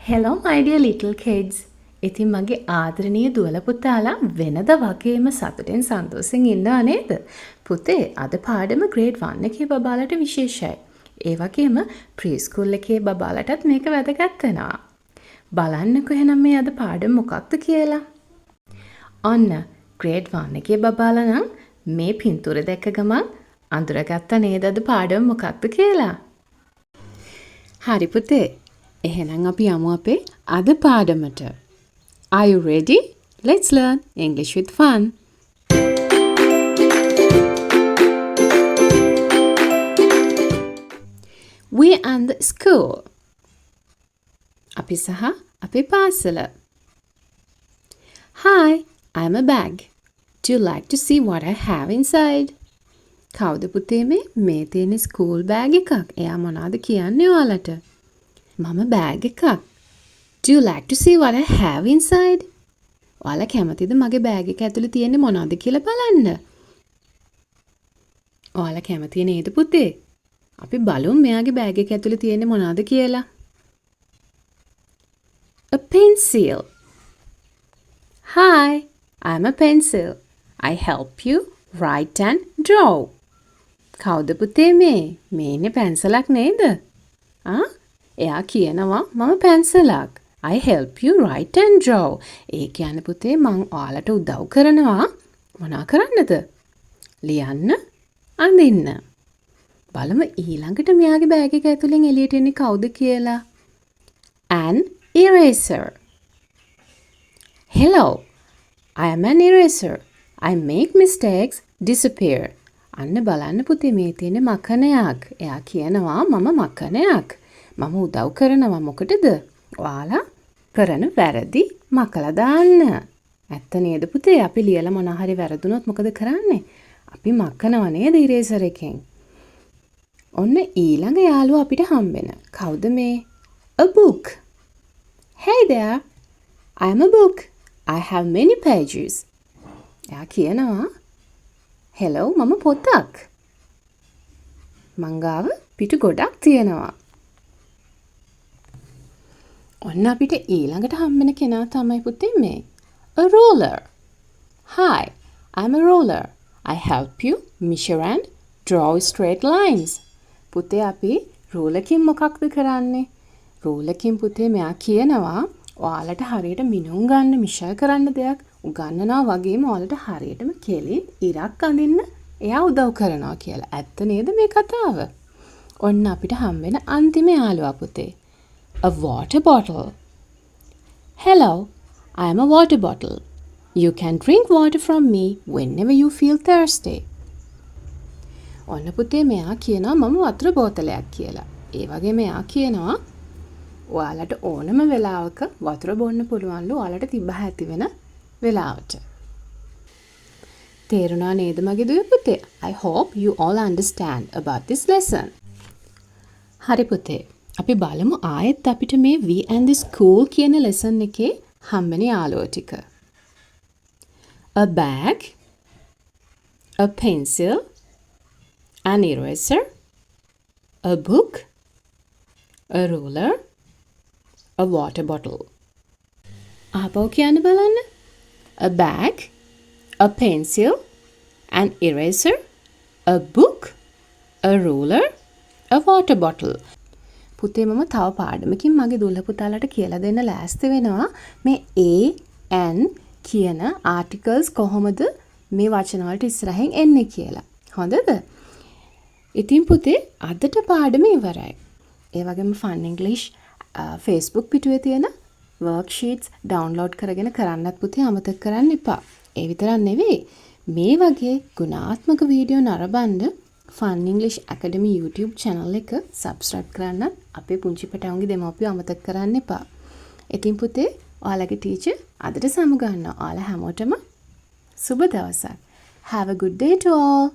Hello my dear little kids. ඉතින් මගේ ආදරණීය දුවල පුතාලා වෙනද වගේම සතුටෙන් සන්තෝෂෙන් ඉන්නවා නේද? පුතේ අද පාඩම grade 1 එකේ බබාලට විශේෂයි. ඒ වගේම preschool එකේ බබාලටත් මේක වැදගත් වෙනවා. බලන්නකෝ එහෙනම් මේ අද පාඩම මොකක්ද කියලා. ඔන්න grade 1 එකේ බබාලා නම් මේ පින්තූර දැක්ක ගමන් අඳුරගත්තා නේද අද පාඩම මොකක්ද කියලා? හරි පුතේ. එහෙනම් අපි යමු අපේ අද පාඩමට. Are you ready? Let's learn English with fun. We and the school. අපි සහ අපේ පාසල. Hi, I'm a bag. Do you like to see what I have inside? කවුද පුතේ මේ තියෙන ස්කූල් බෑග් එකක්. එයා මොනවද කියන්නේ ඔයාලට? මම බෑග් එකක්. Do you like to see what I have inside? ඔයාලා කැමතිද මගේ බෑග් එක ඇතුලේ තියෙන්නේ මොනවද කියලා බලන්න? ඔයාලා කැමති නේද පුතේ? අපි බලමු මෙයාගේ බෑග් එක ඇතුලේ තියෙන්නේ මොනවද කියලා. A pencil. Hi, I'm a pencil. I help you write and draw. කවුද පුතේ මේ? මේ ඉන්නේ පැන්සලක් නේද? එයා කියනවා මම පැන්සලක්. I help you write and draw. ඒ කියන්නේ පුතේ මං ඔයාලට උදව් කරනවා. මොනා කරන්නද? ලියන්න, අඳින්න. බලමු ඊළඟට මෙයාගේ බෑග් එක ඇතුලෙන් එළියට එන්නේ කවුද කියලා. An eraser. Hello. I am an eraser. I make mistakes disappear. අන්න බලන්න පුතේ මේ තියෙන මකනයක්. එයා කියනවා මම මකනයක්. මම උදව් කරනවා මොකටද? ඔයාලා කරන වැරදි මකලා දාන්න. ඇත්ත නේද පුතේ? අපි ලියලා මොනවා හරි වැරදුනොත් මොකද කරන්නේ? අපි මකනවා නේද ඉරේසර් එකෙන්? ඔන්න ඊළඟ යාළුවා අපිට හම්බෙන. කවුද මේ? A book. Hey there. I'm a book. I have many pages. එයා කියනවා hello මම පොතක්. මං ගාව පිටු ගොඩක් තියෙනවා. ඔන්න අපිට ඊළඟට හම්බෙන කෙනා තමයි පුතේ මේ. A ruler. Hi, I'm a ruler. I help you measure and draw straight lines. පුතේ අපි රූලකින් මොකක්ද කරන්නේ? රූලකින් පුතේ මෙයා කියනවා ඔයාලට හරියට මිනුම් ගන්න මිෂර් කරන්න දෙයක් උගන්වනවා වගේම ඔයාලට හරියටම කෙලින් ඉරක් අඳින්න එයා උදව් කරනවා කියලා. ඇත්ත නේද මේ කතාව? ඔන්න අපිට හම්බෙන අන්තිම යාළුවා පුතේ. A water bottle. Hello, I am a water bottle. You can drink water from me whenever you feel thirsty. ඔන්න පුතේ මෙයා කියනවා මම වතුර බෝතලයක් කියලා. ඒ වගේම එයා කියනවා ඔයාලට ඕනම වෙලාවක වතුර බොන්න පුළුවන්ලු ඔයාලට තිබ්බ ඇති වෙන වෙලාවට. තේරුණා නේද මගේ දුවේ පුතේ? I hope you all understand about this lesson. හරි පුතේ. අපි බලමු ආයෙත් අපිට මේ we and the school කියන lesson එකේ හම්බෙන යාළුවෝ ටික. A bag, a pencil, an eraser, a book, a ruler, a water bottle. ආපහු කියන්න බලන්න. A bag, a pencil, an eraser, a book, a ruler, a water bottle. පුතේ මම තව පාඩමකින් මගේ දුල්ල පුතාලට කියලා දෙන්න ලෑස්ති වෙනවා මේ a n කියන ආටිකල්ස් කොහොමද මේ වචන වලට ඉස්සරහින් එන්නේ කියලා. හොඳද? ඉතින් පුතේ අදට පාඩම ඉවරයි. ඒ වගේම Fun English Facebook පිටුවේ තියෙන worksheets download කරගෙන කරන්නත් පුතේ අමතක කරන්න එපා. ඒ විතරක් නෙවෙයි මේ වගේ ගුණාත්මක වීඩියෝ නරඹන්න Fun English Academy YouTube channel එක subscribe කරන්න අපේ පුංචි පැටවුන්ගේ දෙමව්පියෝ අමතක කරන්න එපා. ඉතින් පුතේ ඔයාලගේ ටීචර් අදට සමු ගන්නවා. ඔයාලා හැමෝටම සුබ දවසක්. Have a good day to all.